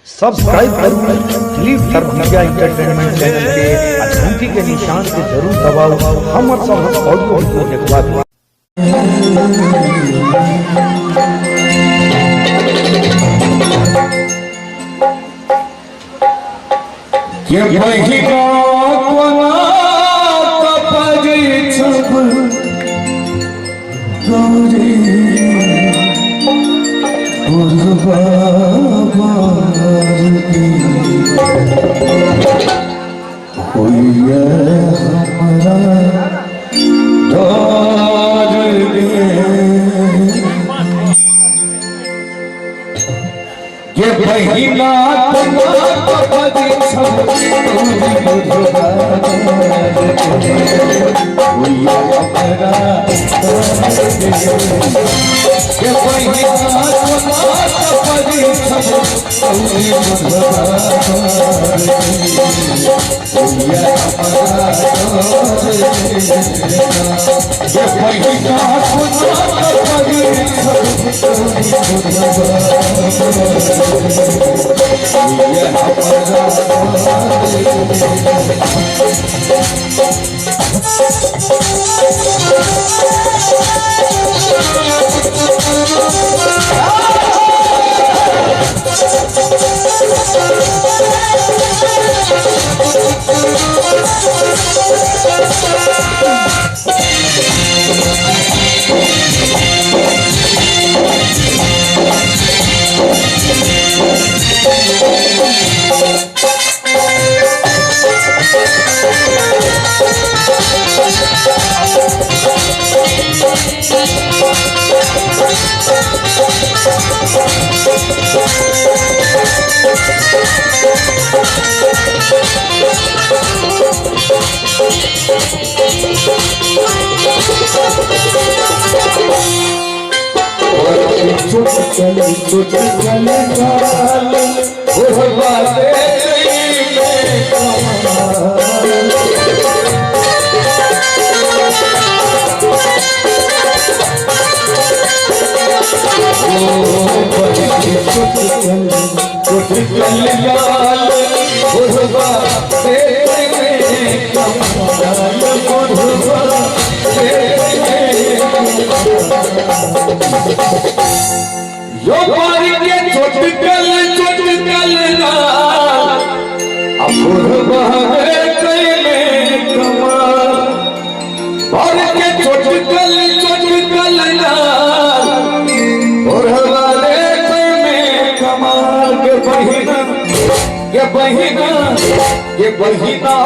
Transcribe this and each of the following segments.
Subscribe करो Dilip तरभंगिया entertainment channel के घंटी के निशान के जरूर दबाओ। हमर सब ऑडियो वीडियो देखवा दो। ये बहिना कोना कपरी छब गौरी होइए हमरा डर गे ये बहिना कोना कपरी छब यो बारी के चोटकल ना अपुर बहरे कइले कमाल बारी के चोटकल ना और वाले कइले कमाल के बहिना बहिना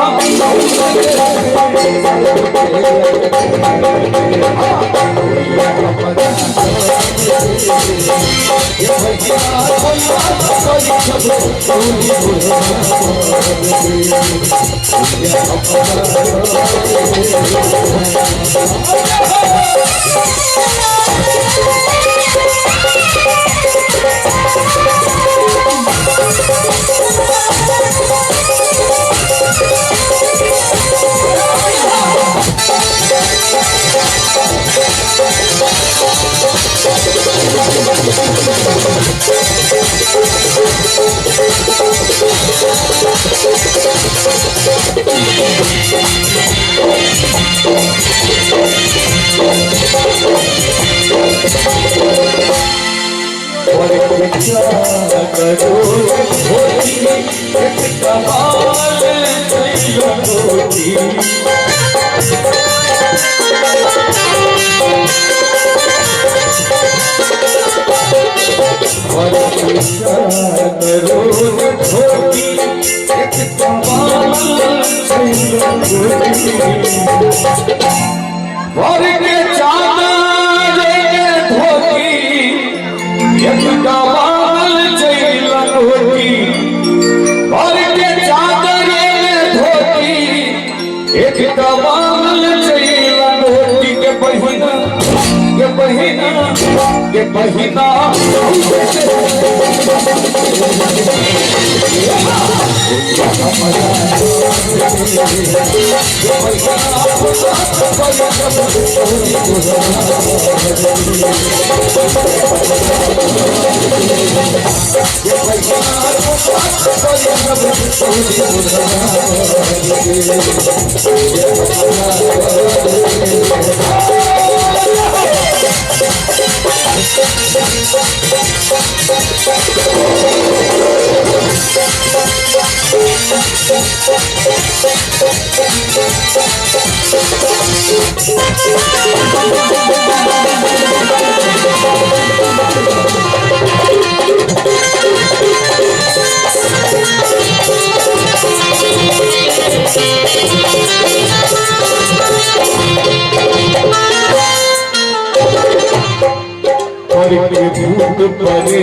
भूत परे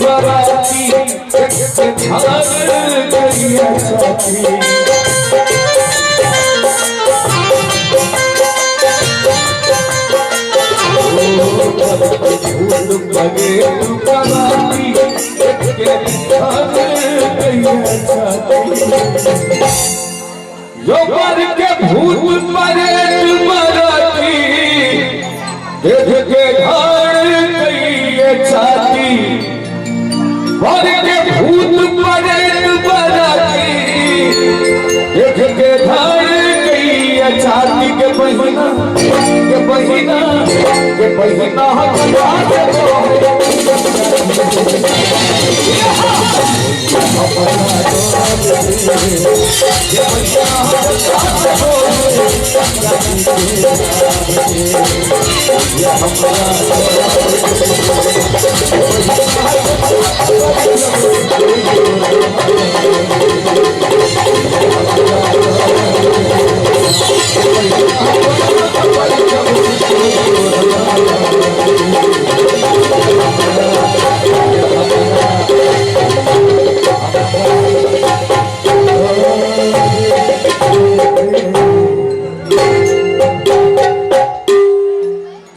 बराती धार गरिया साथी भूत परे बराती धार गरिया साथी जो पर के भूत परे बराती देख के धार छाती भर के भूत परेत बराती देख के धार गई छाती के बहिना हमारा